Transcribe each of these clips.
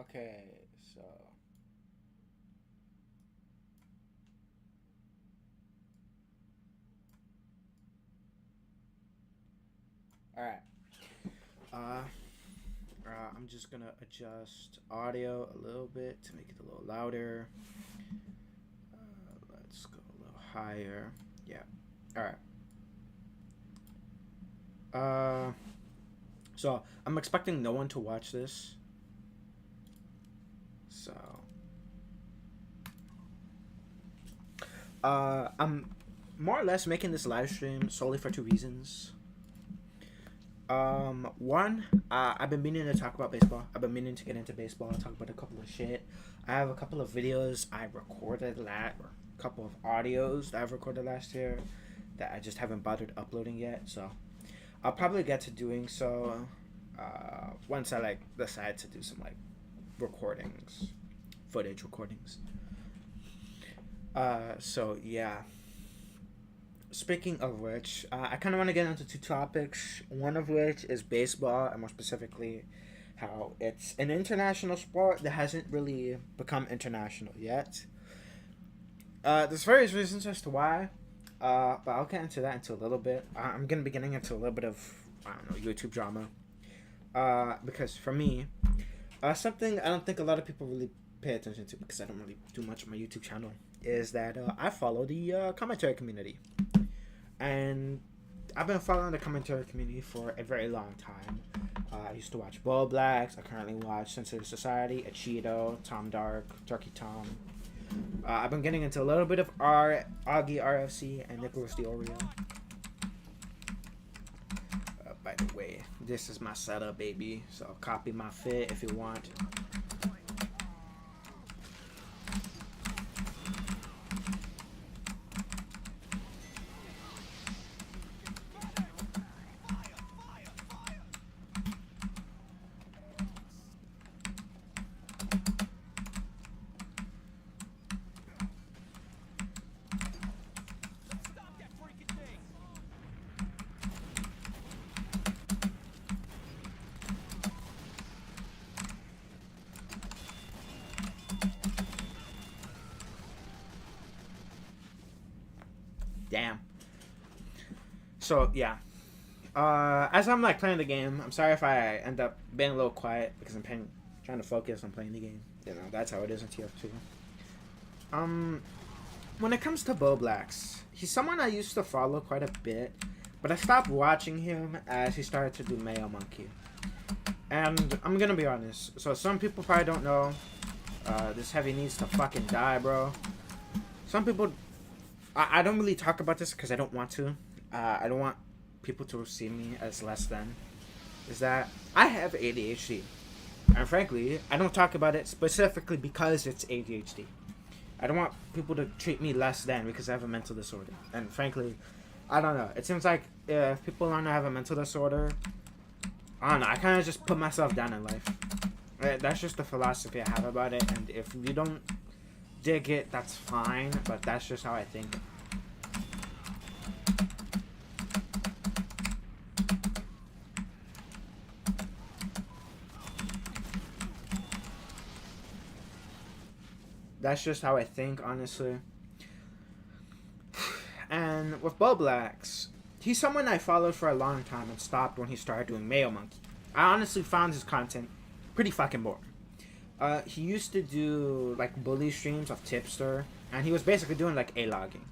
Okay, so all right. Uh, I'm just gonna adjust audio a little bit to make it a little louder. Let's go a little higher. Yeah. All right. Uh, so I'm expecting no one to watch this. So, I'm more or less making this live stream solely for two reasons. One, I've been meaning to talk about baseball. I've been meaning to get into baseball, talk about a couple of shit. I have a couple of videos I recorded or a couple of audios that I've recorded last year that I just haven't bothered uploading yet. So I'll probably get to doing so once I decide to do some recordings, footage recordings. So yeah. Speaking of which, I kind of want to get into two topics. One of which is baseball, and more specifically, how it's an international sport that hasn't really become international yet. There's various reasons as to why, but I'll get into that into a little bit. I'm gonna be getting into a little bit of YouTube drama, because for me, something I don't think a lot of people really pay attention to because I don't really do much on my YouTube channel is that I follow the commentary community. And I've been following the commentary community for a very long time. I used to watch Bo Blacks. I currently watch Sensitive Society, Cheeto, Tom Dark, Turkey Tom. I've been getting into a little bit of Augie RFC and Nicholas the Oreo. By the way, this is my setup, baby. So copy my fit if you want. Damn. So yeah. As I'm playing the game, I'm sorry if I end up being a little quiet because I'm trying to focus on playing the game. You know, that's how it is in TF2. When it comes to Bo Blacks, he's someone I used to follow quite a bit, but I stopped watching him as he started to do Mayo Monkey. And I'm gonna be honest. So some people probably don't know. This heavy needs to fucking die, bro. Some people. I don't really talk about this because I don't want to. I don't want people to see me as less than. Is that I have ADHD. And frankly, I don't talk about it specifically because it's ADHD. I don't want people to treat me less than because I have a mental disorder. And frankly, I don't know. It seems like if people learn to have a mental disorder, I don't know. I kind of just put myself down in life. That's just the philosophy I have about it. And if you don't dig it, that's fine, but that's just how I think. That's just how I think, honestly. And with Bo Blacks, he's someone I followed for a long time and stopped when he started doing Mayo Monkey. I honestly found his content pretty fucking boring. He used to do bully streams of Tipster, and he was basically doing A-logging,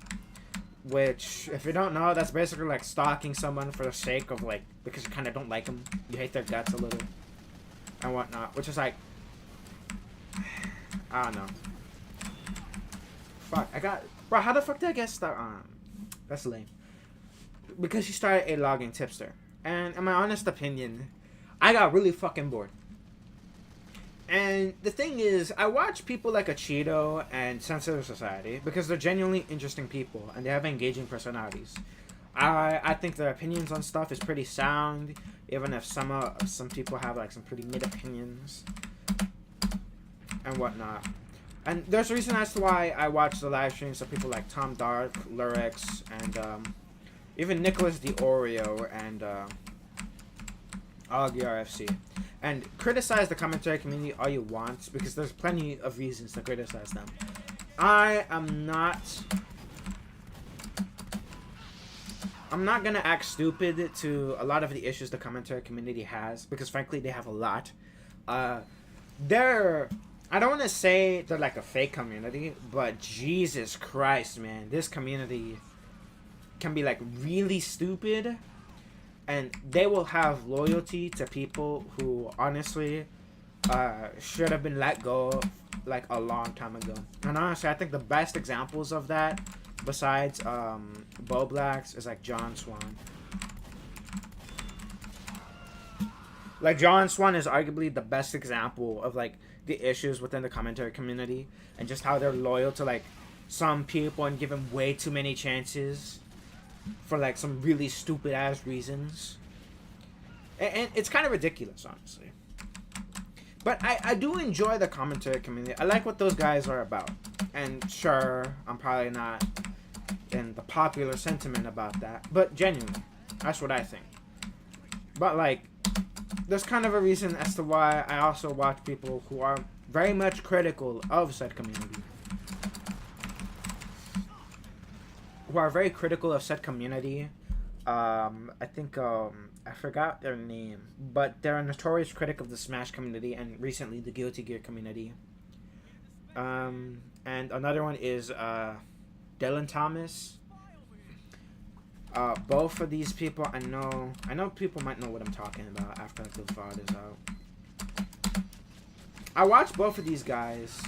which, if you don't know, that's basically stalking someone for the sake of because you kind of don't like them, you hate their guts a little, and whatnot, which is I don't know. Fuck, bro, how the fuck did I get start on? That's lame. Because he started A-logging Tipster, and in my honest opinion, I got really fucking bored. And the thing is, I watch people like Cheeto and Sensitive Society because they're genuinely interesting people and they have engaging personalities. I think their opinions on stuff is pretty sound, even if some people have some pretty mid opinions and whatnot. And there's a reason as to why I watch the live streams of people like Tom Dark, Lyrics, and even Nicholas the Oreo and Augie RFC. And criticize the commentary community all you want, because there's plenty of reasons to criticize them. I'm not gonna act stupid to a lot of the issues the commentary community has, because frankly they have a lot. I don't want to say they're like a fake community, but Jesus Christ, man, this community can be like really stupid, and they will have loyalty to people who honestly should have been let go like a long time ago. And honestly, I think the best examples of that, besides Bo Blacks, is like John Swan. Like John Swan is arguably the best example of like the issues within the commentary community, and just how they're loyal to like some people and give them way too many chances for like some really stupid ass reasons. And it's kind of ridiculous, honestly. But I do enjoy the commentary community. I like what those guys are about. And sure, I'm probably not in the popular sentiment about that, but genuinely, that's what I think. But like, there's kind of a reason as to why I also watch people who are very much critical of said community. Who are very critical of said community. I think, I forgot their name, but they're a notorious critic of the Smash community and recently the Guilty Gear community. And another one is Dylan Thomas. Both of these people, I know people might know what I'm talking about after the VOD is out. I watch both of these guys.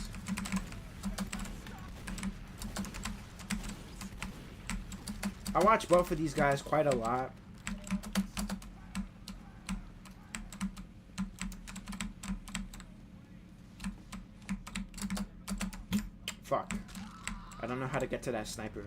I watch both of these guys quite a lot. Fuck. I don't know how to get to that sniper.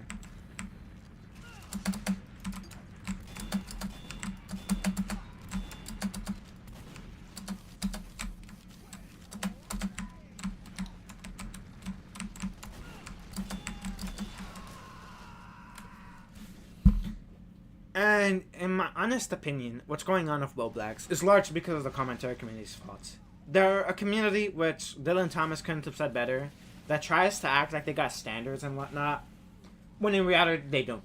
And in my honest opinion, what's going on with Bo Blacks is largely because of the commentary community's fault. They're a community which Dylan Thomas couldn't have said better, that tries to act like they got standards and whatnot, when in reality they don't.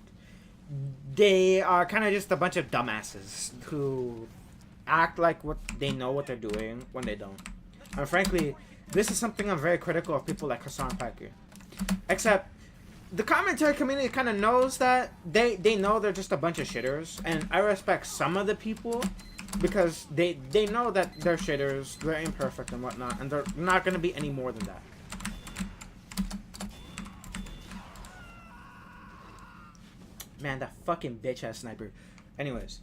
They are kind of just a bunch of dumbasses who act like they know what they're doing when they don't. And frankly, this is something I'm very critical of people like Hassan Piker. Except, the commentary community kind of knows that they know they're just a bunch of shitters, and I respect some of the people because they know that they're shitters, they're imperfect and whatnot, and they're not going to be any more than that. Man, that fucking bitch ass sniper. Anyways,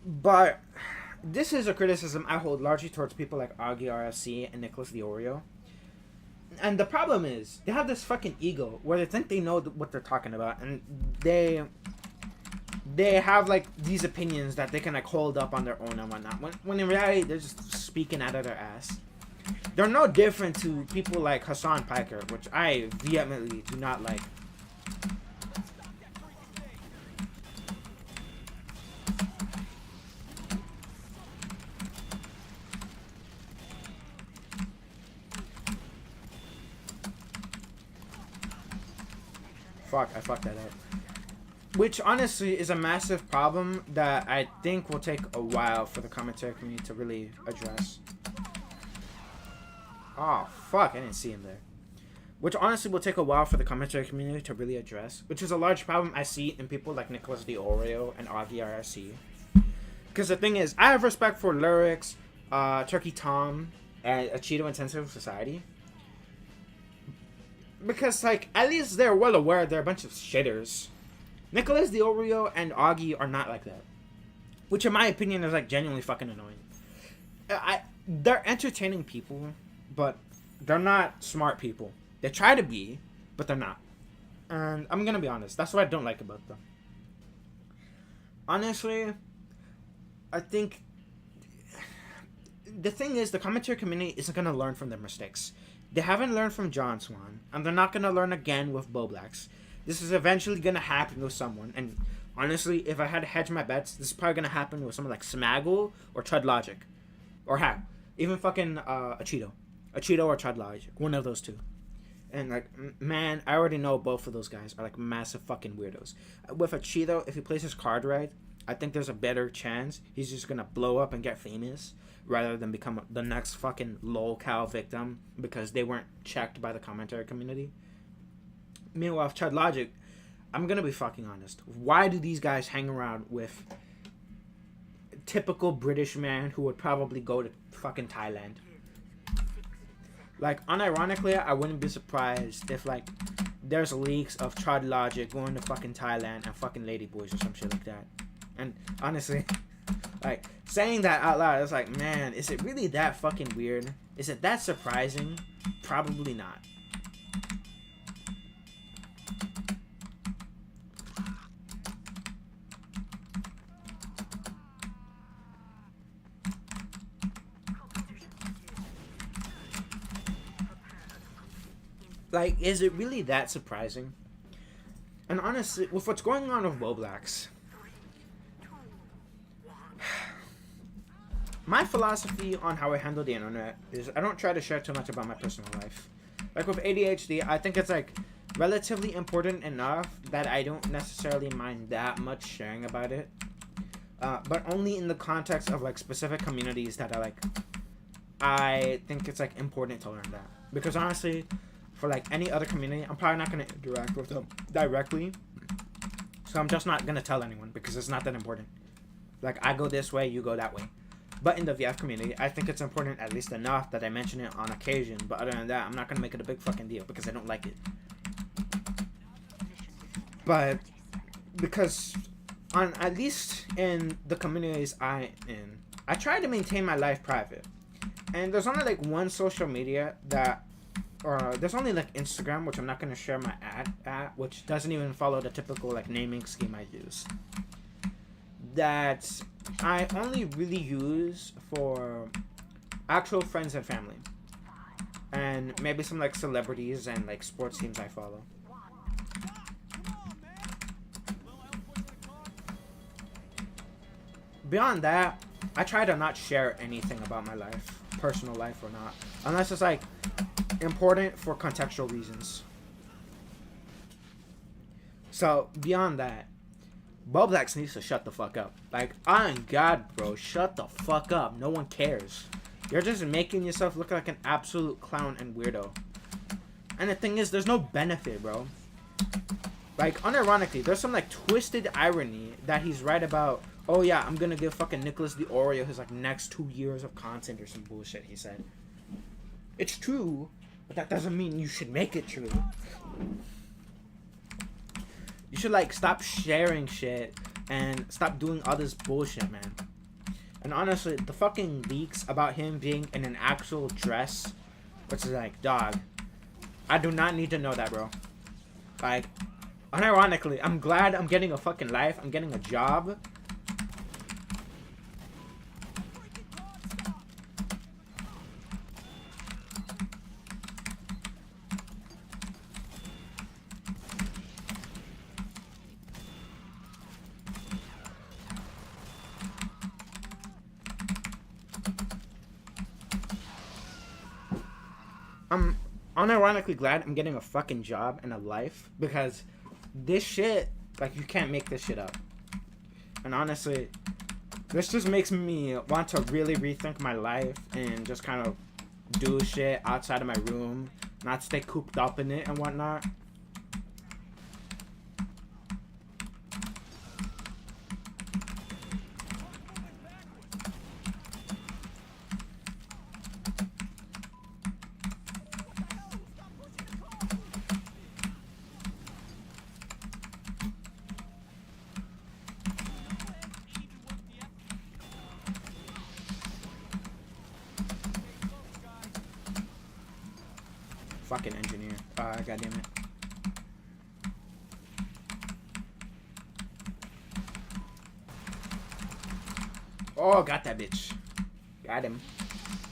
but this is a criticism I hold largely towards people like Augie RFC and Nicholas the Oreo. And the problem is, they have this fucking ego where they think they know what they're talking about, and they have like these opinions that they can like hold up on their own and whatnot. When in reality, they're just speaking out of their ass. They're no different to people like Hassan Piker, which I vehemently do not like. Fuck, I fucked that up. Which honestly is a massive problem that I think will take a while for the commentary community to really address. Oh, fuck, I didn't see him there. Which honestly will take a while for the commentary community to really address. Which is a large problem I see in people like Nicholas the Oreo and Augie RSC. Because the thing is, I have respect for Lyrics, Turkey Tom, and a Cheeto Intensive Society. Because, like, at least they're well aware they're a bunch of shitters. Nicholas the Oreo and Augie are not like that. Which, in my opinion, is, like, genuinely fucking annoying. They're entertaining people, but they're not smart people. They try to be, but they're not. And I'm gonna be honest, that's what I don't like about them. Honestly, I think the thing is, the commentary community isn't gonna learn from their mistakes. They haven't learned from John Swan, and they're not going to learn again with Bo Blacks. This is eventually going to happen with someone, and honestly, if I had to hedge my bets, this is probably going to happen with someone like Smaggle or Chud Logic. or have even fucking a Cheeto or Chad Logic, one of those two. And like, man, I already know both of those guys are like massive fucking weirdos. With a Cheeto, if he plays his card right, I think there's a better chance he's just gonna blow up and get famous rather than become the next fucking lol-cow victim because they weren't checked by the commentary community. Meanwhile, with Chad Logic, I'm gonna be fucking honest. Why do these guys hang around with typical British man who would probably go to fucking Thailand? Like, unironically, I wouldn't be surprised if, like, there's leaks of Chad Logic going to fucking Thailand and fucking Ladyboys or some shit like that. And, honestly, like, saying that out loud, it's like, man, is it really that fucking weird? Is it that surprising? Probably not. Like, is it really that surprising? And honestly, with what's going on with Roblox, my philosophy on how I handle the internet is I don't try to share too much about my personal life. Like with ADHD, I think it's like relatively important enough that I don't necessarily mind that much sharing about it. But only in the context of like specific communities that I think it's like important to learn that. Because honestly, for like any other community, I'm probably not going to interact with them directly. So I'm just not going to tell anyone because it's not that important. Like, I go this way, you go that way. But in the VF community, I think it's important at least enough that I mention it on occasion. But other than that, I'm not going to make it a big fucking deal because I don't like it. But because at least in the communities I'm in, I try to maintain my life private. And there's only like one social media that there's only like Instagram, which I'm not going to share my ad at, which doesn't even follow the typical like naming scheme I use. That I only really use for actual friends and family. And maybe some like celebrities and like sports teams I follow. Beyond that, I try to not share anything about my life, personal life or not, unless it's like important for contextual reasons. So beyond that, Roblox needs to shut the fuck up. Like, on God, bro, shut the fuck up. No one cares. You're just making yourself look like an absolute clown and weirdo. And the thing is, there's no benefit, bro. Like, unironically, there's some like twisted irony that he's right about. Oh yeah, I'm gonna give fucking Nicholas the Oreo his like next 2 years of content or some bullshit he said. It's true, but that doesn't mean you should make it true. You should like stop sharing shit and stop doing all this bullshit, man. And honestly, the fucking leaks about him being in an actual dress, which is like, dog, I do not need to know that, bro. Like, unironically, I'm glad I'm getting a fucking life. I'm getting a job. I'm unironically glad I'm getting a fucking job and a life because this shit, like, you can't make this shit up. And honestly, this just makes me want to really rethink my life and just kind of do shit outside of my room, not stay cooped up in it and whatnot. Fucking engineer. God damn it. Oh, got that bitch. Got him.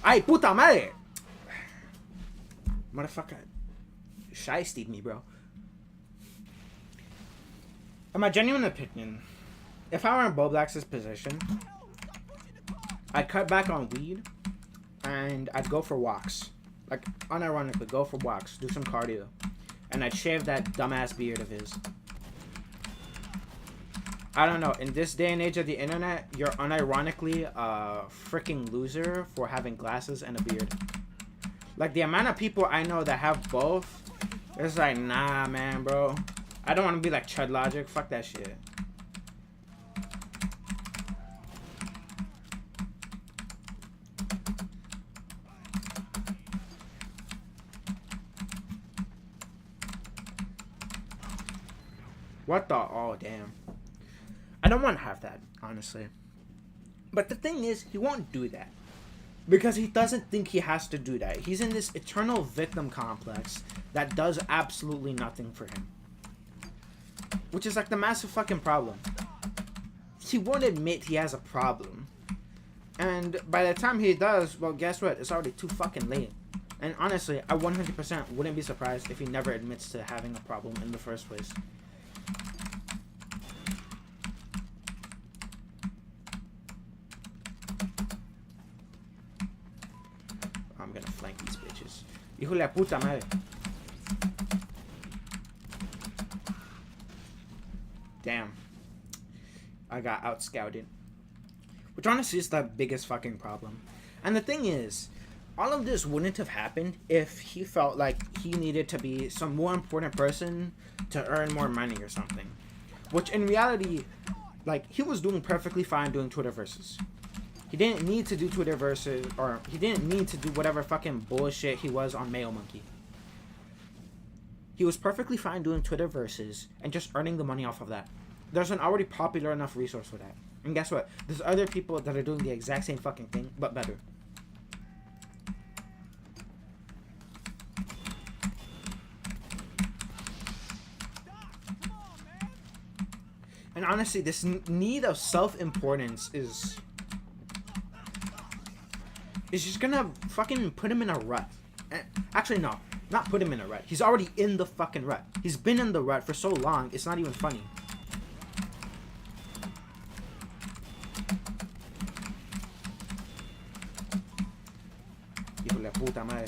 Ay, puta madre! Motherfucker. Shiested me, bro. In my genuine opinion, if I were in Boblax's position, I'd cut back on weed, and I'd go for walks. Like, unironically, go for walks, do some cardio. And I'd shave that dumbass beard of his. I don't know, in this day and age of the internet, you're unironically a freaking loser for having glasses and a beard. Like, the amount of people I know that have both, it's like, nah, man, bro. I don't want to be like Chud Logic. Fuck that shit. What the? Oh, damn. I don't want to have that, honestly. But the thing is, he won't do that. Because he doesn't think he has to do that. He's in this eternal victim complex that does absolutely nothing for him. Which is like the massive fucking problem. He won't admit he has a problem. And by the time he does, well, guess what? It's already too fucking late. And honestly, I 100% wouldn't be surprised if he never admits to having a problem in the first place. I'm gonna flank these bitches. Hijo de la puta madre. Damn. I got out-scouted. Which honestly is the biggest fucking problem. And the thing is, all of this wouldn't have happened if he felt like he needed to be some more important person to earn more money or something. Which in reality, like, he was doing perfectly fine doing Twitterverses. He didn't need to do Twitterverses, or he didn't need to do whatever fucking bullshit he was on Mayo Monkey. He was perfectly fine doing Twitterverses and just earning the money off of that. There's an already popular enough resource for that. And guess what? There's other people that are doing the exact same fucking thing, but better. And honestly, this need of self-importance is just gonna fucking put him in a rut. Actually, no. Not put him in a rut. He's already in the fucking rut. He's been in the rut for so long, it's not even funny. Hijo de la puta madre.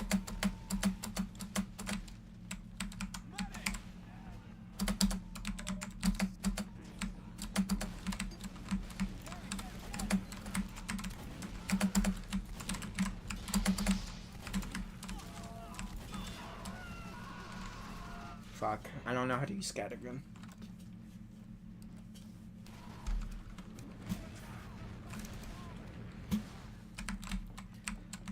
Fuck. I don't know how to use scattergun.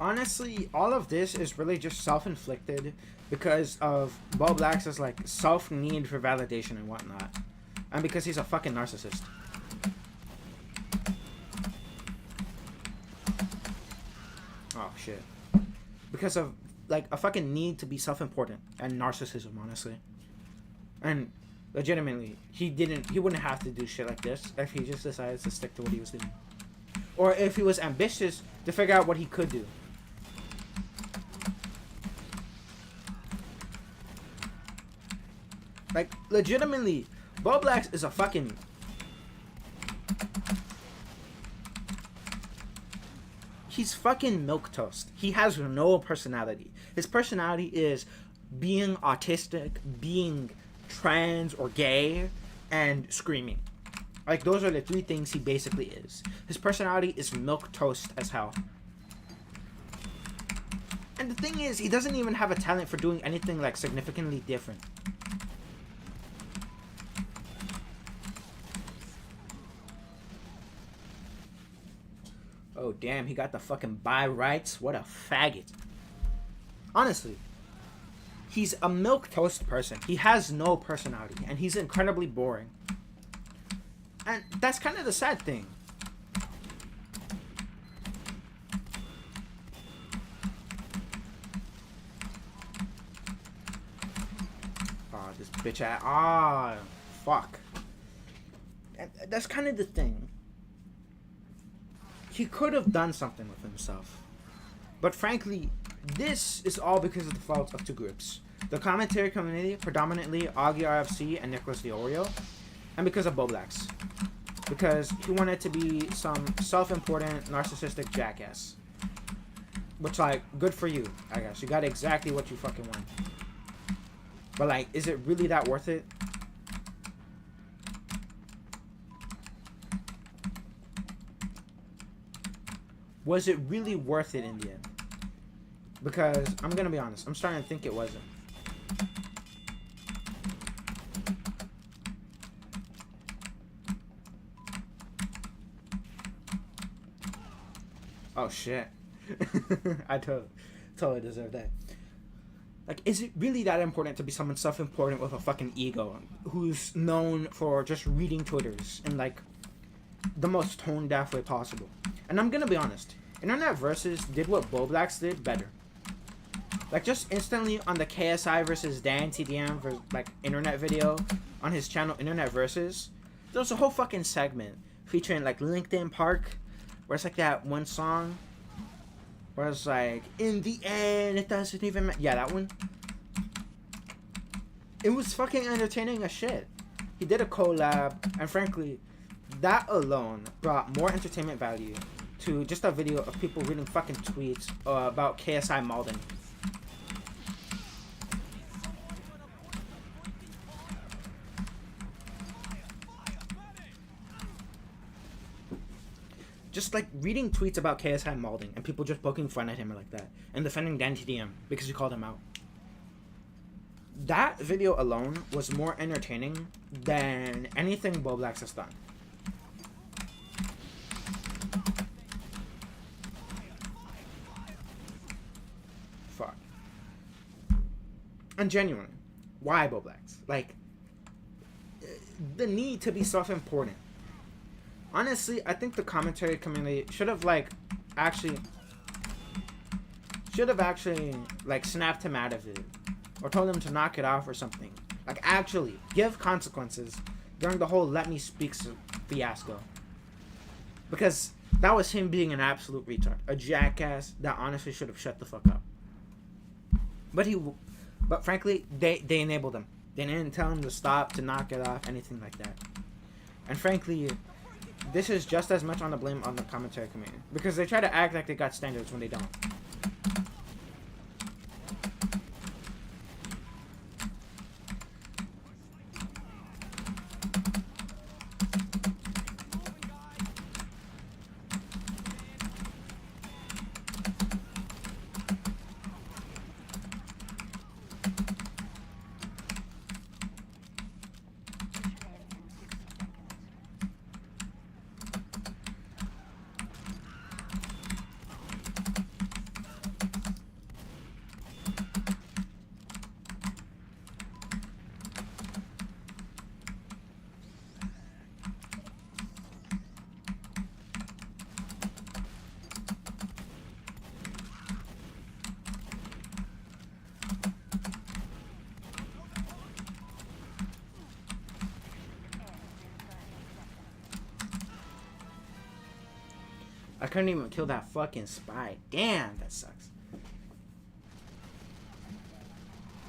Honestly, all of this is really just self-inflicted because of Bo Black's like self-need for validation and whatnot. And because he's a fucking narcissist. Oh shit. Because of like a fucking need to be self-important and narcissism, honestly. And legitimately, he wouldn't have to do shit like this if he just decided to stick to what he was doing. Or if he was ambitious to figure out what he could do. Like, legitimately, Bo Black is a fucking... He's fucking milquetoast. He has no personality. His personality is being autistic, being trans or gay, and screaming. Like, those are the three things he basically is. His personality is milquetoast as hell. And the thing is, he doesn't even have a talent for doing anything, like, significantly different. Oh, damn, he got the fucking bi rights. What a faggot. Honestly, he's a milquetoast person. He has no personality, and he's incredibly boring. And that's kind of the sad thing. Oh, this bitch ass. Ah, fuck. That's kind of the thing. He could have done something with himself. But frankly, this is all because of the fault of two groups. The commentary community, predominantly Augie RFC and Nicholas the Oreo, and because of Bo Blacks. because he wanted to be some self-important, narcissistic jackass. Which, like, good for you, I guess. You got exactly what you fucking want. But, like, is it really that worth it? Was it really worth it in the end? Because, I'm gonna be honest, I'm starting to think it wasn't. Oh, shit. I totally deserve that. Like, is it really that important to be someone self-important with a fucking ego who's known for just reading Twitters in, like, the most tone-deaf way possible? And I'm gonna be honest, Internet Versus did what Boblax did better. Like, just instantly on the KSI versus Dan TDM for, like, internet video on his channel Internet Versus, there was a whole fucking segment featuring, like, LinkedIn Park, where it's like that one song where it's like, in the end, it doesn't even matter. Yeah, that one. It was fucking entertaining as shit. He did a collab, and frankly, that alone brought more entertainment value to just a video of people reading fucking tweets about KSI Malden. Just like reading tweets about KSI Malding and people just poking fun at him or like that and defending Dan TDM because he called him out. That video alone was more entertaining than anything Boblax has done. Fuck. And genuinely, why Boblax? Like, the need to be self-important. Honestly, I think the commentary community should have actually like snapped him out of it or told him to knock it off or something. Like, actually give consequences during the whole let me speak fiasco, because that was him being an absolute retard, a jackass that honestly should have shut the fuck up. But frankly, they enabled him. They didn't tell him to stop, to knock it off, anything like that. And frankly, this is just as much on the blame on the commentary community, because they try to act like they got standards when they don't. I couldn't even kill that fucking spy. Damn, that sucks.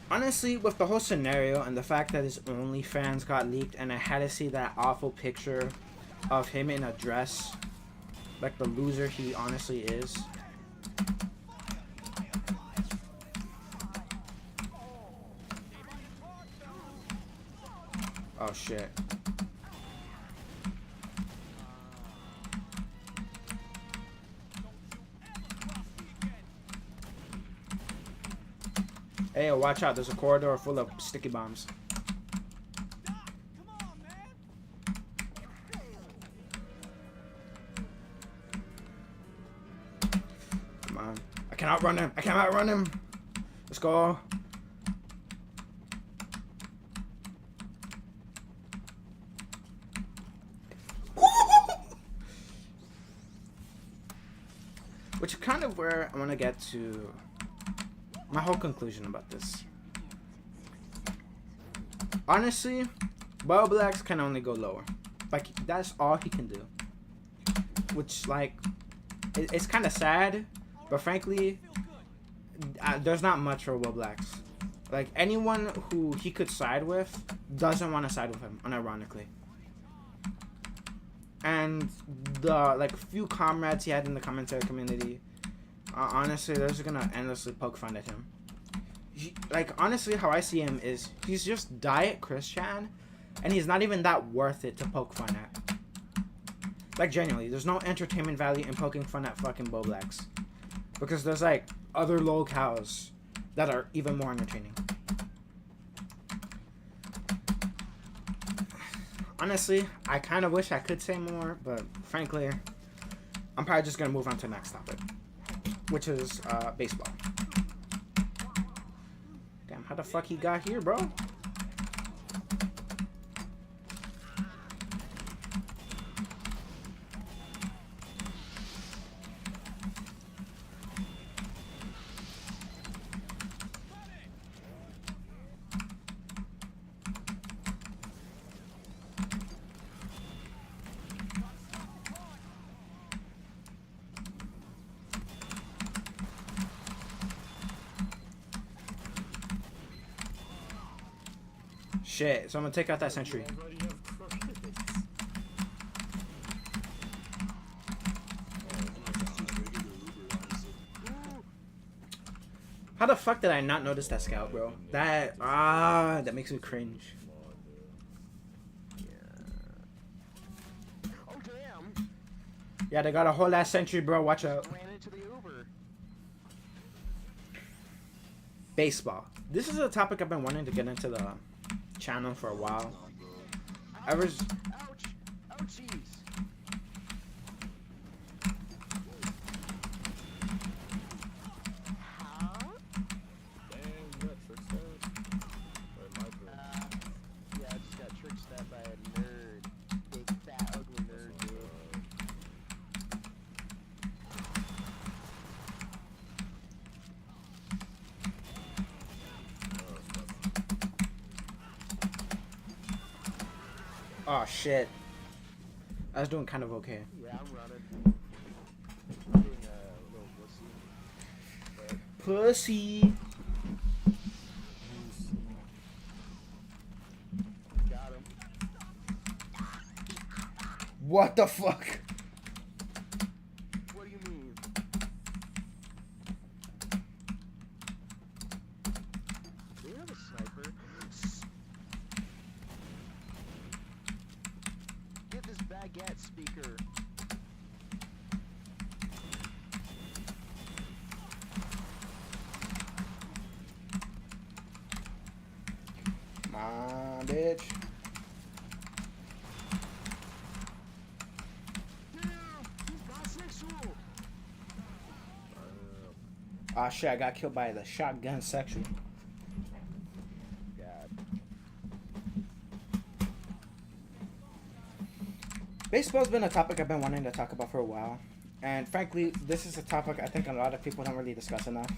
Honestly, with the whole scenario and the fact that his OnlyFans got leaked and I had to see that awful picture of him in a dress, like the loser he honestly is. Oh shit. Hey, watch out, there's a corridor full of sticky bombs. Come on. I can outrun him. I can outrun him. Let's go. Which is kind of where I want to get to my whole conclusion about this. Honestly, Boblax can only go lower. Like, that's all he can do. Which, like, it's kind of sad, but frankly, there's not much for Boblax. Like, anyone who he could side with doesn't want to side with him, unironically. and the like few comrades he had in the commentary community, honestly, they're just gonna endlessly poke fun at him. Like, honestly, how I see him is he's just diet Christian, and he's not even that worth it to poke fun at. Like, genuinely, there's no entertainment value in poking fun at fucking Boblax, because there's like other locales that are even more entertaining. Honestly, I kind of wish I could say more, but frankly, I'm probably just gonna move on to the next topic, which is baseball. Damn, how the fuck he got here, bro? Shit, so I'm gonna take out that sentry. How the fuck did I not notice that scout, bro? That makes me cringe. Yeah, they got a whole ass sentry, bro. Watch out. Baseball. This is a topic I've been wanting to get into the channel for a while. Oh shit. I was doing kind of okay. Yeah, I'm running. I'm doing a little Pussy. Got him. What the fuck? What do you mean? Do you have a sniper? Get this baguette speaker. Come on, bitch. Ah shit, I got killed by the shotgun section. God. Baseball's been a topic I've been wanting to talk about for a while. And frankly, this is a topic I think a lot of people don't really discuss enough.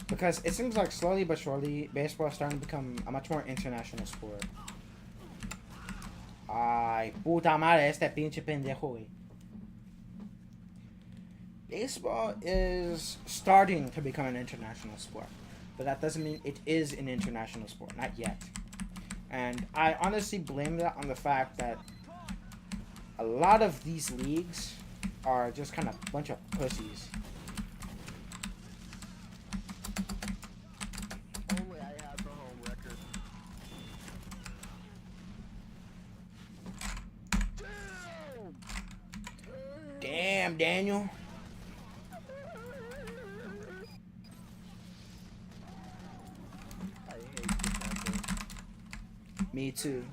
Because it seems like slowly but surely, baseball is starting to become a much more international sport. Ay, puta madre, este pinche pendejo, güey. Baseball is starting to become an international sport. But that doesn't mean it is an international sport. Not yet. And I honestly blame that on the fact that a lot of these leagues are just kind of a bunch of pussies. Only I have the home record. Damn, Daniel. I hate defending. Me too.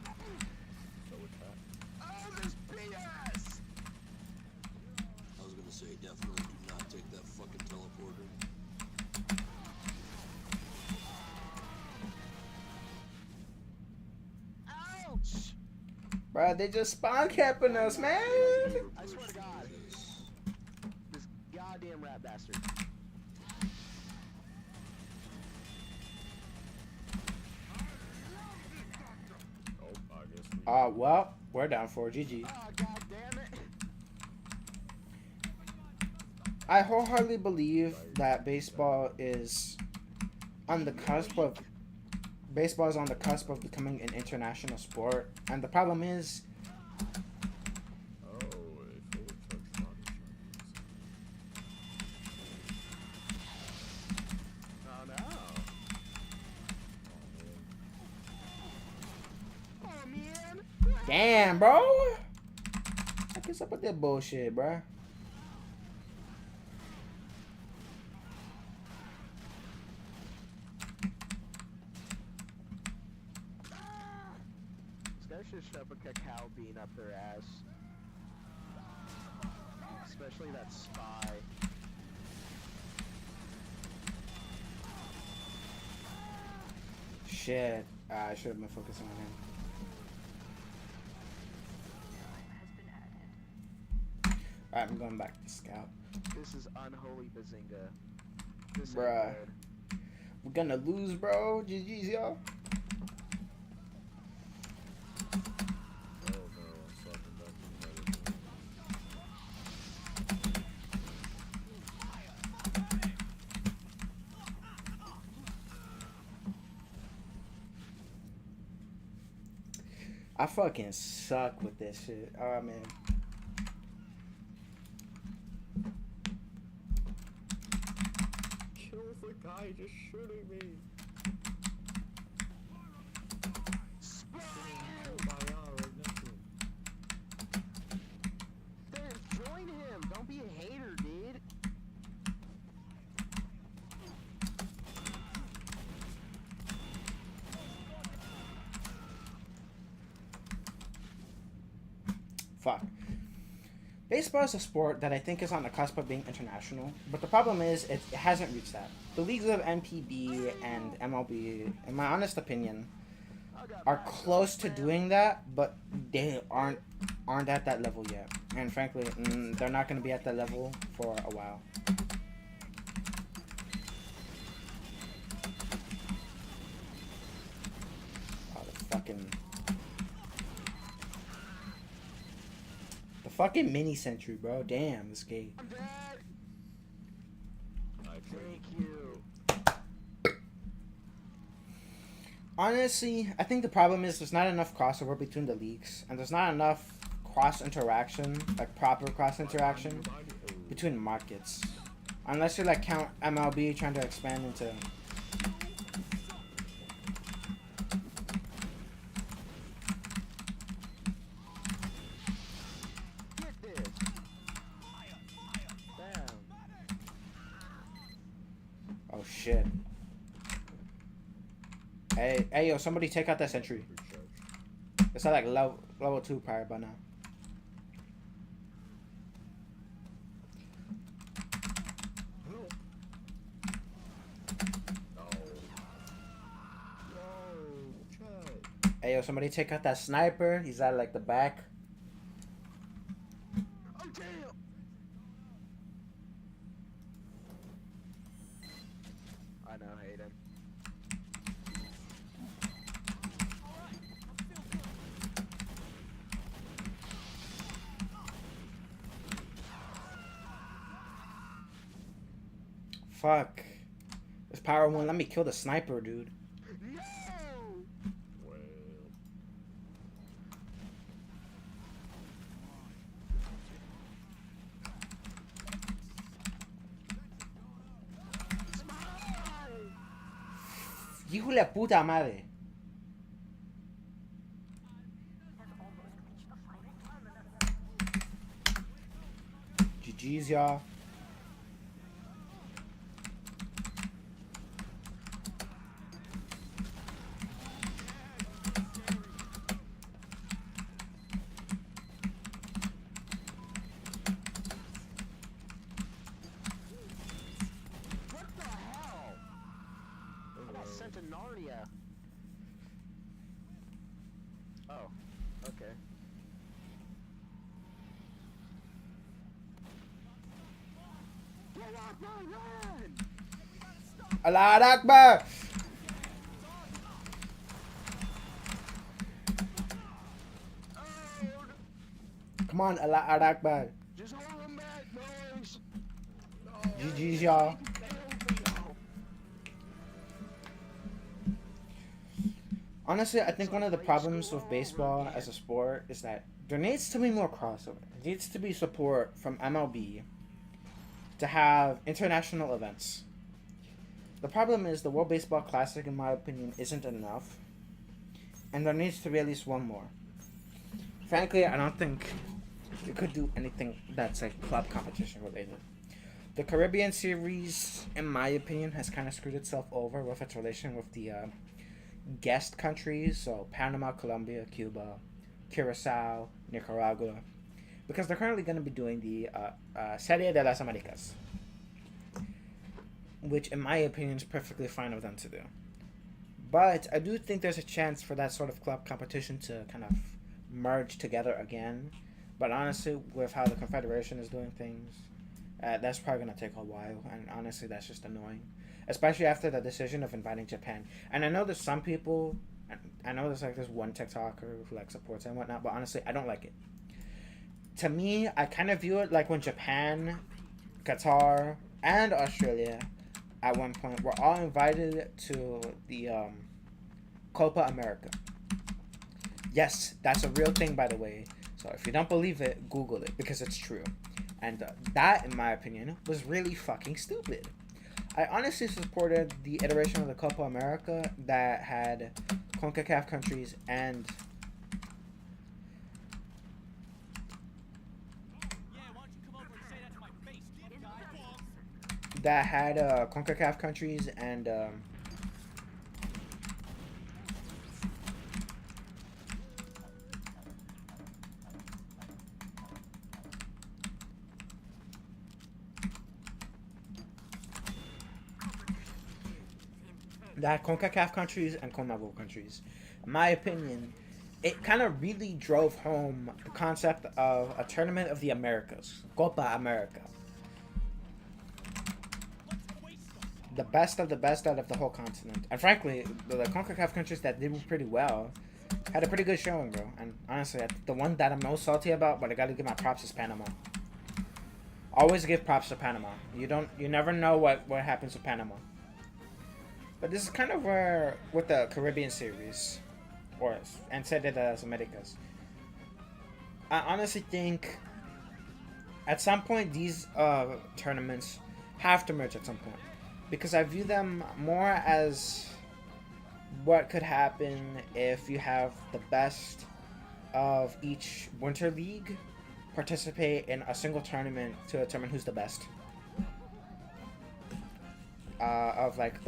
Oh, this BS! I was gonna say, definitely do not take that fucking teleporter. Ouch! Bro, they just spawn capping us, man. I swear to God. This goddamn rat bastard. Well, we're down for GG. Oh, God damn it. I wholeheartedly believe that baseball is on the cusp of becoming an international sport, and the problem is Damn, bro. What's up with that bullshit, bro? This guy should shove a cacao bean up their ass. Especially that spy. Shit. I should have been focusing on him. Alright, I'm going back to scout. This is unholy bazinga. This Bruh. ain't good. We're gonna lose, bro. GG's, y'all. I fucking suck with this shit. Oh, man. Kill the guy just shooting me. Then join him. Don't be a hater, dude. Fuck. Baseball is a sport that I think is on the cusp of being international, but the problem is it hasn't reached that. The leagues of NPB and MLB, in my honest opinion, are close to doing that, but they aren't at that level yet. And frankly, they're not going to be at that level for a while. Oh, the fucking mini sentry, bro. Damn, this gate. I'm dead. Thank you. Honestly, I think the problem is there's not enough crossover between the leagues, and there's not enough cross interaction, like proper cross interaction, between markets. Unless you like count MLB trying to expand into. Get this. Damn. Oh shit. Hey, yo, somebody take out that sentry. It's not like level 2 prior by now. Hey, yo, somebody take out that sniper. He's at like the back. Oh, damn. I know, Hayden. Fuck. This power won't let me kill the sniper, dude. No! Well, Hijo de la puta madre. GG's, y'all. What the hell? I got sent to Narnia. Oh, okay. Get off my run! Allah Akbar. Oh, Come on, Allah Akbar. just hold him back, boys! GG's, y'all. Honestly, I think one of the problems with baseball as a sport is that there needs to be more crossover. There needs to be support from MLB to have international events. The problem is the World Baseball Classic, in my opinion, isn't enough. And there needs to be at least one more. frankly, I don't think you could do anything that's like club competition related. The Caribbean series, in my opinion, has kind of screwed itself over with its relation with the guest countries, so Panama, Colombia, Cuba, Curacao, Nicaragua, because they're currently going to be doing the Serie de las Americas, which, in my opinion, is perfectly fine of them to do. But I do think there's a chance for that sort of club competition to kind of merge together again. But honestly, with how the Confederation is doing things, that's probably going to take a while. And honestly, that's just annoying. Especially after the decision of inviting Japan. And I know there's some people, I know there's like this one TikToker who like supports it and whatnot, but honestly, I don't like it. To me, I kind of view it like when Japan, Qatar, and Australia at one point were all invited to the Copa America. Yes, that's a real thing, by the way. So if you don't believe it, Google it, because it's true. And that, in my opinion, was really fucking stupid. I honestly supported the iteration of the Copa America that had CONCACAF countries and CONCACAF countries and that CONCACAF countries and CONMEBOL countries. In my opinion, it kind of really drove home the concept of a tournament of the Americas, Copa America. The best of the best out of the whole continent. And frankly, the CONCACAF countries that did pretty well had a pretty good showing, bro. And honestly, the one that I'm most salty about, but I gotta give my props, is Panama. Always give props to Panama. You never know what happens with Panama. But this is kind of where, with the Caribbean series, and Serie de las Americas, I honestly think at some point these tournaments have to merge at some point. Because I view them more as what could happen if you have the best of each winter league participate in a single tournament to determine who's the best. Of like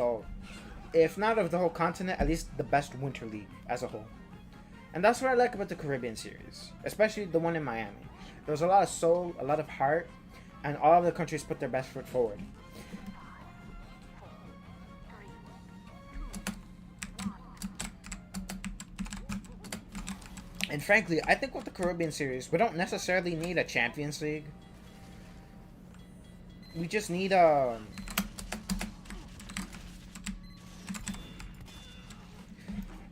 if not of the whole continent, at least the best winter league as a whole. And that's what I like about the Caribbean series, especially the one in Miami. There was a lot of soul, a lot of heart, and all of the countries put their best foot forward. And frankly, I think with the Caribbean series, we don't necessarily need a Champions League. We just need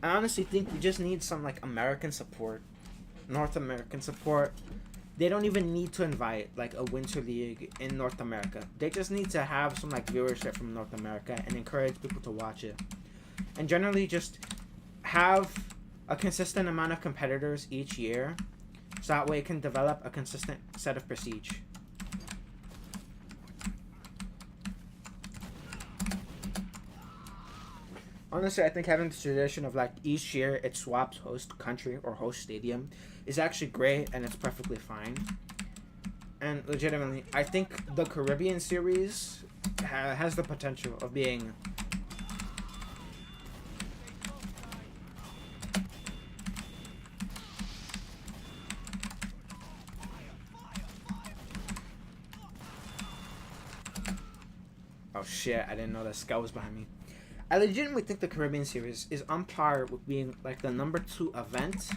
I honestly think we just need some like American support, North American support. They don't even need to invite like a winter league in North America. They just need to have some like viewership from North America and encourage people to watch it. And generally just have a consistent amount of competitors each year, so that way it can develop a consistent set of prestige. Honestly, I think having the tradition of like each year it swaps host country or host stadium is actually great, and it's perfectly fine. And legitimately, I think the Caribbean series has the potential of being oh shit, I didn't know that Scout was behind me. I legitimately think the Caribbean series is on par with being like the #2 event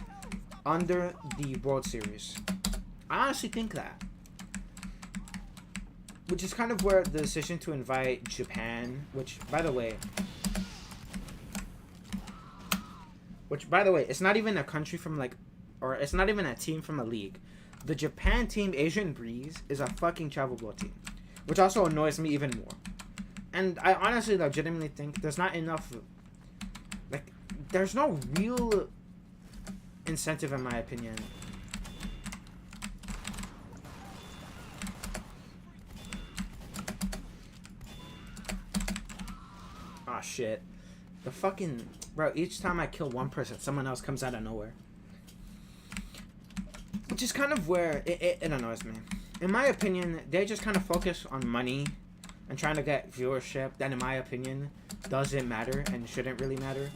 under the World Series. I honestly think that. Which is kind of where the decision to invite Japan, which by the way, it's not even a country from like, or it's not even a team from a league. The Japan team, Asian Breeze, is a fucking travel ball team, which also annoys me even more. And I honestly legitimately think there's not enough, like, there's no real incentive in my opinion. Aw, shit. The fucking, bro, each time I kill one person, someone else comes out of nowhere. which is kind of where it annoys me. In my opinion, they just kind of focus on money and trying to get viewership that, in my opinion, doesn't matter and shouldn't really matter.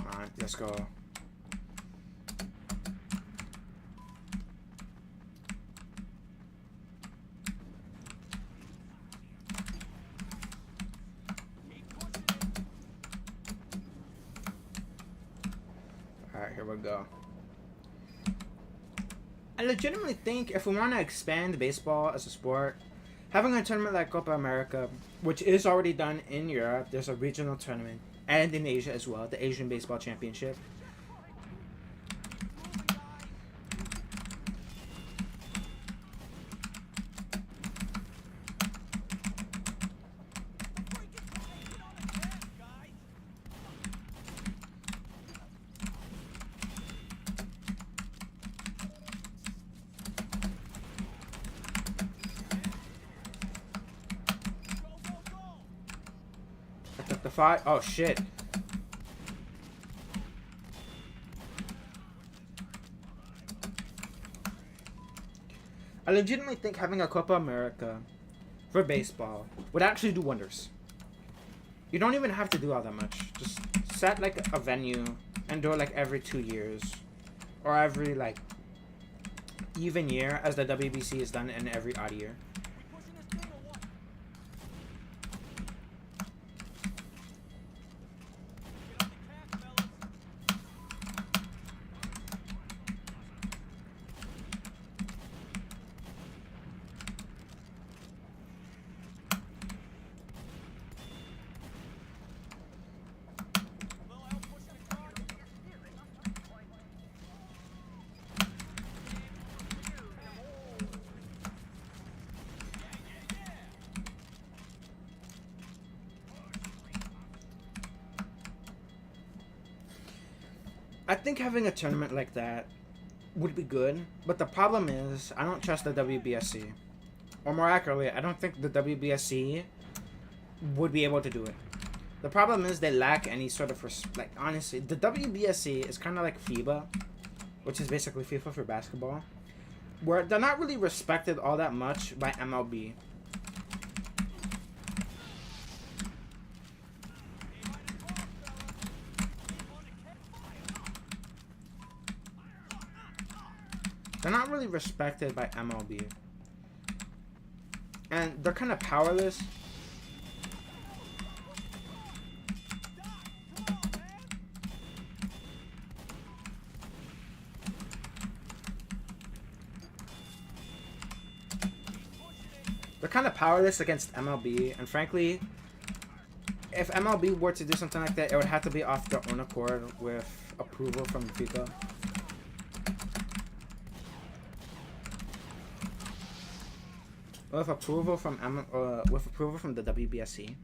Alright, let's go. Alright, here we go. I legitimately think if we want to expand baseball as a sport, having a tournament like Copa America, which is already done in Europe, there's a regional tournament, and in Asia as well, the Asian Baseball Championship. I took the fight. Oh shit. I legitimately think having a Copa America for baseball would actually do wonders. You don't even have to do all that much. Just set like a venue and do it like every 2 years. Or every like even year, as the WBC is done in every odd year. I think having a tournament like that would be good, but the problem is I don't trust the WBSC. Or more accurately, I don't think the WBSC would be able to do it. The problem is they lack any sort of like, honestly, the WBSC is kind of like FIBA, which is basically FIFA for basketball, where they're not really respected all that much by MLB. They're not really respected by MLB. And they're kind of powerless. They're kind of powerless against MLB. And frankly, if MLB were to do something like that, it would have to be off their own accord with approval from FIFA. With approval from the WBSC.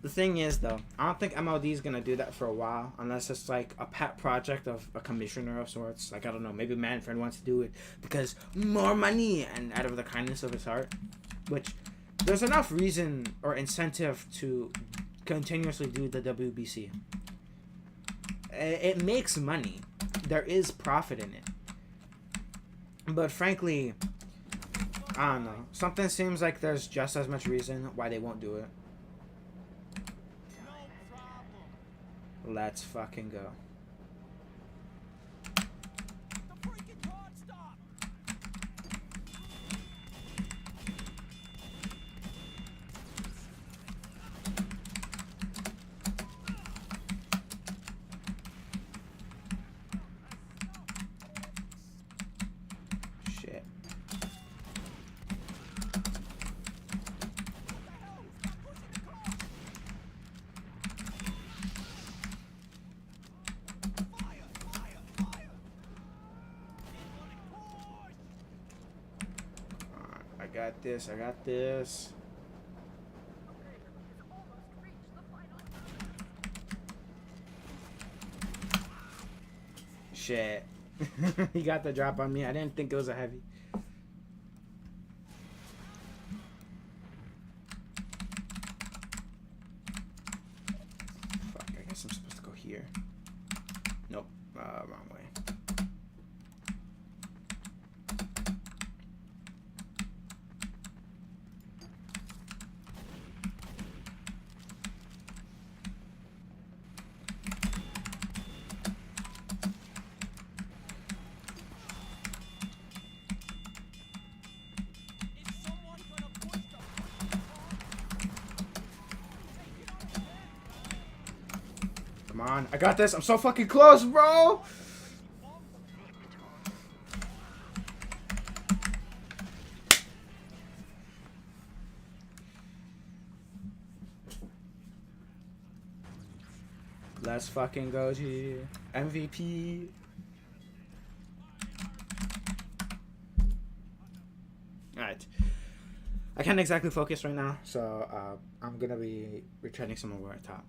The thing is, though, I don't think MLD is gonna do that for a while, unless it's like a pet project of a commissioner of sorts. Like, I don't know, maybe Manfred wants to do it because more money and out of the kindness of his heart. Which there's enough reason or incentive to continuously do the WBC. It makes money. There is profit in it. But frankly, I don't know. Something seems like there's just as much reason why they won't do it. Let's fucking go. Shit. I got this. Shit. He got the drop on me. I didn't think it was a heavy. on. I got this. I'm so fucking close, bro. Let's fucking go, G. MVP. Alright. I can't exactly focus right now, so I'm gonna be returning some of where I taught.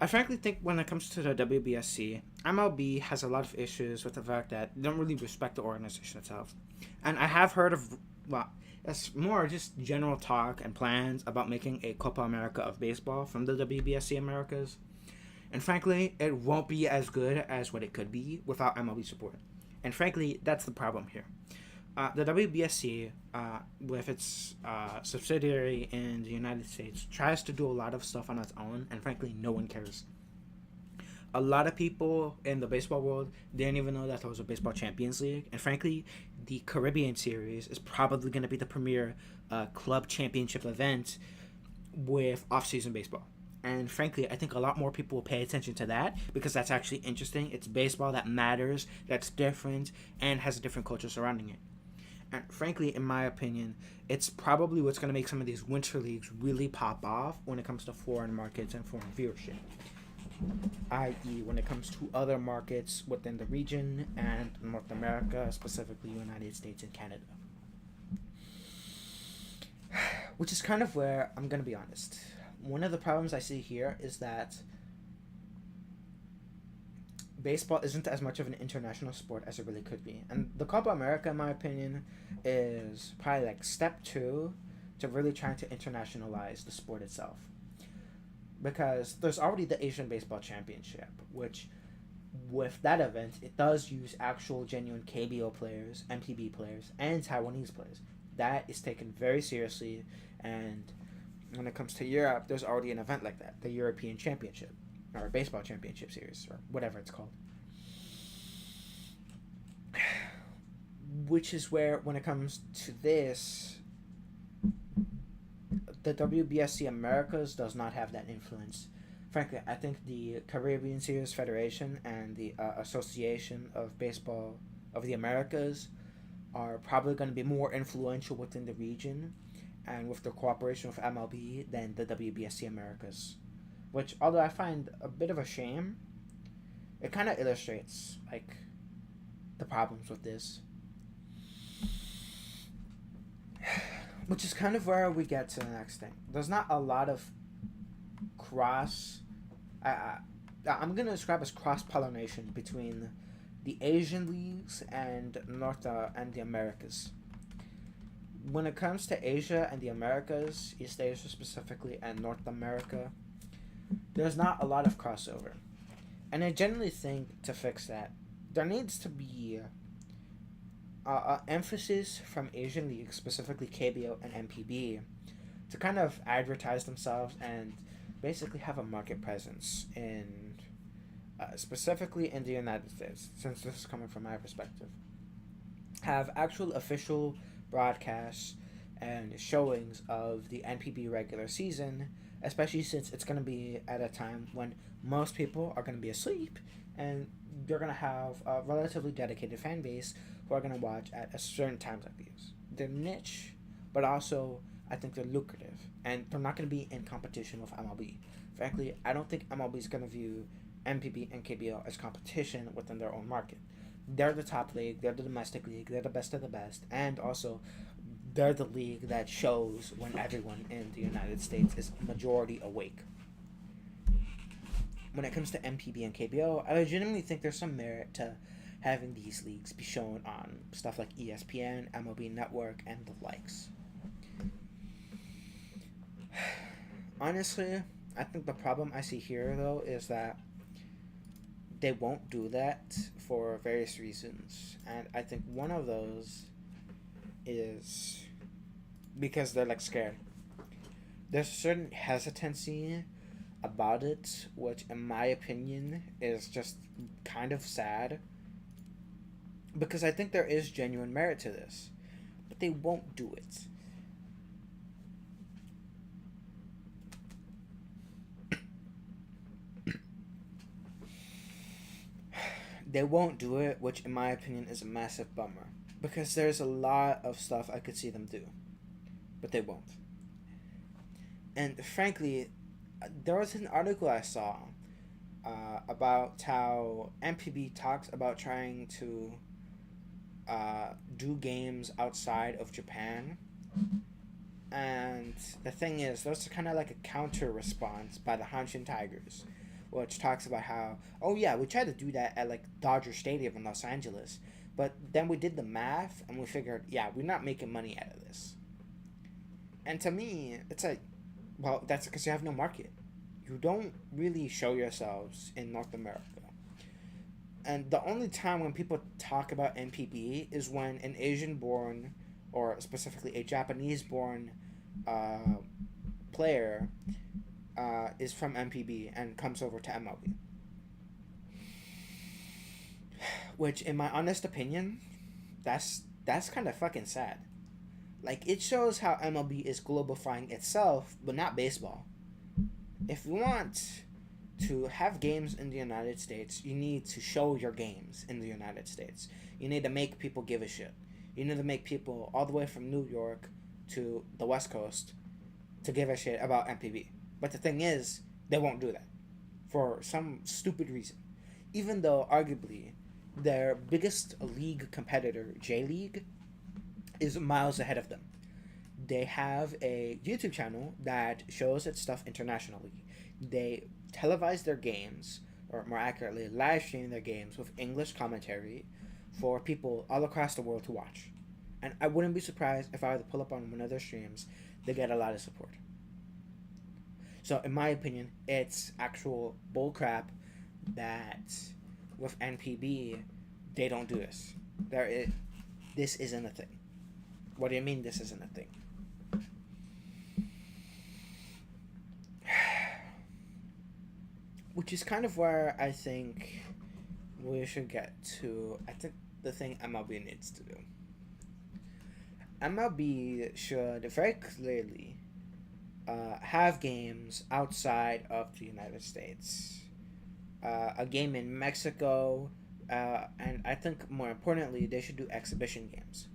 I frankly think when it comes to the WBSC, MLB has a lot of issues with the fact that they don't really respect the organization itself. And I have heard of, well, it's more just general talk and plans about making a Copa America of baseball from the WBSC Americas. And frankly, it won't be as good as what it could be without MLB support. And frankly, that's the problem here. The WBSC, with its subsidiary in the United States, tries to do a lot of stuff on its own, and frankly, no one cares. A lot of people in the baseball world didn't even know that there was a Baseball Champions League, and frankly, the Caribbean Series is probably going to be the premier club championship event with off-season baseball. And frankly, I think a lot more people will pay attention to that because that's actually interesting. It's baseball that matters, that's different, and has a different culture surrounding it. And frankly, in my opinion, it's probably what's going to make some of these winter leagues really pop off when it comes to foreign markets and foreign viewership. I.e., when it comes to other markets within the region and North America, specifically United States and Canada. Which is kind of where I'm going to be honest. One of the problems I see here is that baseball isn't as much of an international sport as it really could be. And the Copa America, in my opinion, is probably like step 2 to really trying to internationalize the sport itself. Because there's already the Asian Baseball Championship, which with that event, it does use actual genuine KBO players, MPB players, and Taiwanese players. That is taken very seriously, and when it comes to Europe, there's already an event like that, the European Championship, or Baseball Championship Series, or whatever it's called. Which is where, when it comes to this, the WBSC Americas does not have that influence. Frankly, I think the Caribbean Series Federation and the Association of Baseball of the Americas are probably going to be more influential within the region and with the cooperation with MLB than the WBSC Americas. Which, although I find a bit of a shame, it kind of illustrates, like, the problems with this. Which is kind of where we get to the next thing. There's not a lot of I'm going to describe as cross-pollination between the Asian leagues and the Americas. When it comes to Asia and the Americas, East Asia specifically, and North America, there's not a lot of crossover. And I generally think to fix that, there needs to be emphasis from Asian leagues, specifically KBO and MPB, to kind of advertise themselves and basically have a market presence in, specifically in the United States, since this is coming from my perspective. Have actual official broadcasts and showings of the NPB regular season, especially since it's going to be at a time when most people are going to be asleep and you're going to have a relatively dedicated fan base who are going to watch at a certain times like these. They're niche, but also I think they're lucrative, and they're not going to be in competition with MLB. Frankly, I don't think MLB is going to view MPB and KBO as competition within their own market. They're the top league, they're the domestic league, they're the best of the best, and also they're the league that shows when everyone in the United States is majority awake. When it comes to MPB and KBO, I legitimately think there's some merit to having these leagues be shown on stuff like ESPN, MLB Network, and the likes. Honestly, I think the problem I see here, though, is that they won't do that for various reasons. And I think one of those is because they're, like, scared. There's a certain hesitancy about it, which, in my opinion, is just kind of sad. Because I think there is genuine merit to this. But they won't do it. they won't do it, which in my opinion is a massive bummer. Because there's a lot of stuff I could see them do. But they won't. And frankly, there was an article I saw about how MPB talks about trying to do games outside of Japan. And the thing is, there's kind of like a counter response by the Hanshin Tigers, which talks about how, oh yeah, we tried to do that at like Dodger Stadium in Los Angeles, but then we did the math and we figured, yeah, we're not making money out of this. And to me, it's like, well, that's because you have no market. You don't really show yourselves in North America. And the only time when people talk about MPB is when an Asian born, or specifically a Japanese born player is from MPB and comes over to MLB. Which, in my honest opinion, that's kind of fucking sad. Like, it shows how MLB is globifying itself, but not baseball. If you want to have games in the United States, you need to show your games in the United States. You need to make people give a shit. You need to make people all the way from New York to the West Coast to give a shit about MPB. But the thing is, they won't do that for some stupid reason. Even though, arguably, their biggest league competitor, J-League, is miles ahead of them. They have a YouTube channel that shows its stuff internationally. They televise their games, or more accurately, live stream their games with English commentary for people all across the world to watch. And I wouldn't be surprised if I were to pull up on one of their streams, they get a lot of support. So in my opinion, it's actual bullcrap that with NPB, they don't do this. This isn't a thing. What do you mean this isn't a thing? Which is kind of where I think we should get to, I think, the thing MLB needs to do. MLB should very clearly have games outside of the United States. A game in Mexico, and I think more importantly, they should do exhibition games.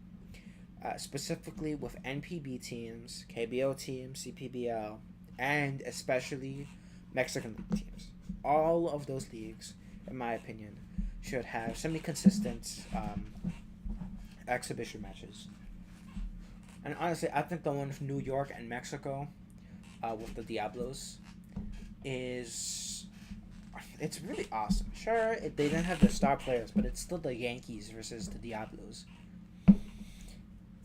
Specifically with NPB teams, KBO teams, CPBL, and especially Mexican teams. All of those leagues, in my opinion, should have semi-consistent exhibition matches. And honestly, I think the one with New York and Mexico, with the Diablos, it's really awesome. Sure, they didn't have the star players, but it's still the Yankees versus the Diablos.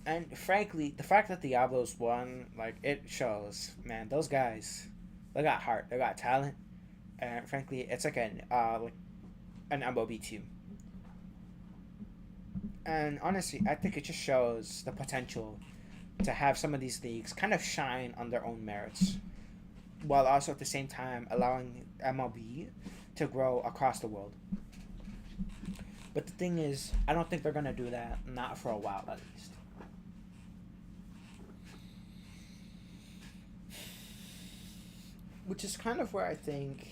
And frankly, the fact that the Diablos won, like, it shows, man, those guys, they got heart, they got talent, and frankly, it's like an MLB team. And honestly, I think it just shows the potential to have some of these leagues kind of shine on their own merits, while also at the same time allowing MLB to grow across the world. But the thing is, I don't think they're going to do that, not for a while at least. Which is kind of where I think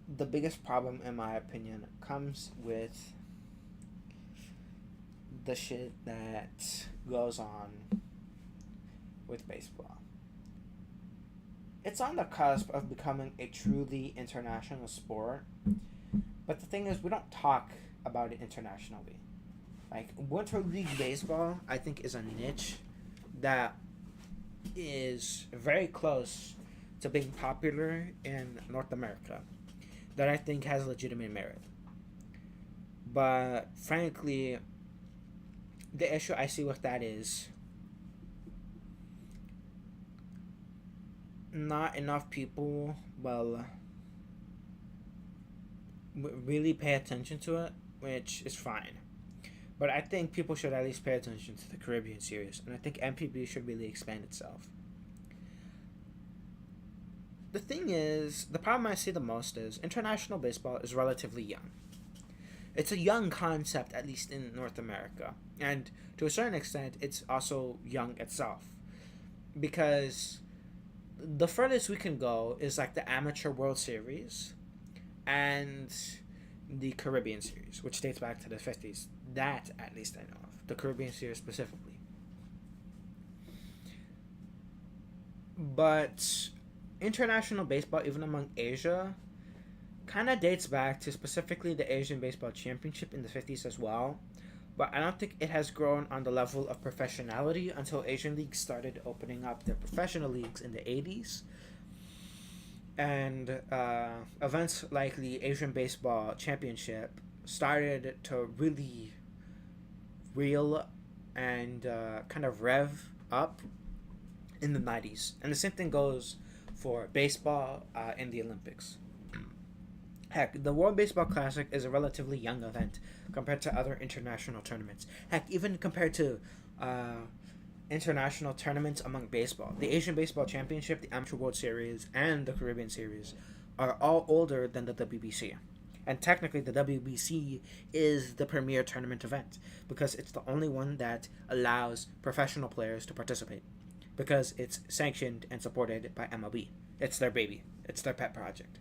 the biggest problem, in my opinion, comes with the shit that goes on with baseball. It's on the cusp of becoming a truly international sport, but the thing is, we don't talk about it internationally. Like, Winter League Baseball, I think, is a niche that is very close to being popular in North America, that I think has legitimate merit. But frankly, the issue I see with that is not enough people really pay attention to it, which is fine. But I think people should at least pay attention to the Caribbean series, and I think MPB should really expand itself. The thing is, the problem I see the most is international baseball is relatively young. It's a young concept, at least in North America. And to a certain extent, it's also young itself. Because the furthest we can go is like the Amateur World Series. And the Caribbean series, which dates back to the 50s. That, at least I know of. The Caribbean series specifically. But international baseball, even among Asia, kind of dates back to specifically the Asian Baseball Championship in the 50s as well. But I don't think it has grown on the level of professionality until Asian leagues started opening up their professional leagues in the 80s. And events like the Asian Baseball Championship started to really reel and kind of rev up in the 90s. And the same thing goes for baseball in the Olympics. Heck, the World Baseball Classic is a relatively young event compared to other international tournaments. Heck, even compared to international tournaments among baseball. The Asian Baseball Championship, the Amateur World Series, and the Caribbean Series are all older than the WBC. And technically, the WBC is the premier tournament event because it's the only one that allows professional players to participate because it's sanctioned and supported by MLB. It's their baby. It's their pet project.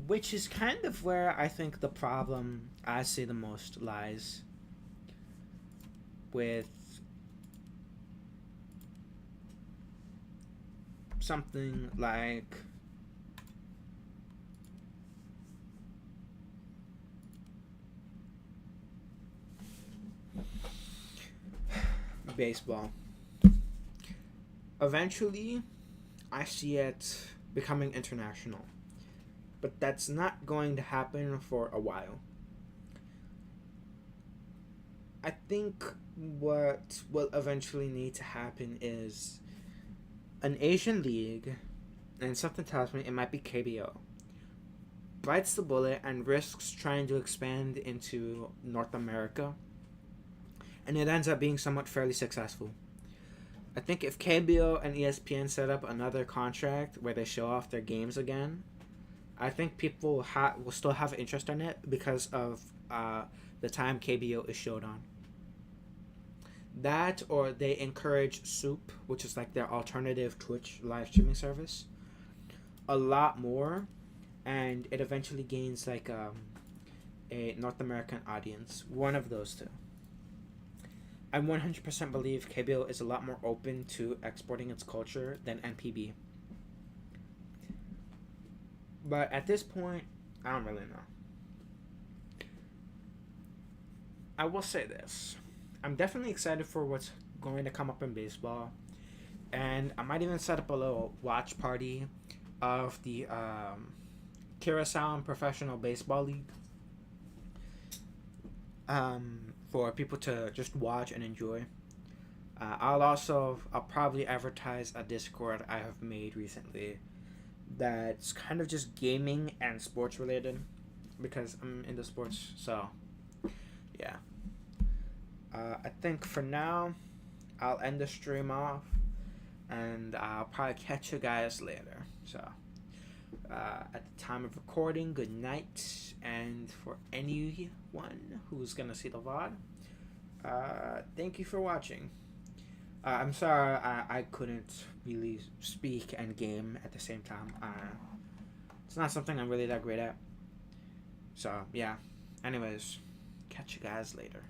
Which is kind of where I think the problem I see the most lies with something like baseball. Eventually, I see it becoming international. But that's not going to happen for a while. I think what will eventually need to happen is an Asian league, and something tells me it might be KBO, bites the bullet and risks trying to expand into North America, and it ends up being somewhat fairly successful. I think if KBO and ESPN set up another contract where they show off their games again, I think people will still have interest in it because of the time KBO is showed on. That, or they encourage Soup, which is like their alternative Twitch live streaming service, a lot more, and it eventually gains like a North American audience. One of those two. I 100% believe KBO is a lot more open to exporting its culture than NPB. But at this point, I don't really know. I will say this. I'm definitely excited for what's going to come up in baseball. And I might even set up a little watch party of the Curacao Professional Baseball League. For people to just watch and enjoy. I'll probably advertise a Discord I have made recently that's kind of just gaming and sports related because I'm into sports, so yeah. I think for now I'll end the stream off and I'll probably catch you guys later. So at the time of recording, good night, and for anyone who's gonna see the VOD, thank you for watching. I'm sorry I couldn't really speak and game at the same time. It's not something I'm really that great at. So, yeah. Anyways, catch you guys later.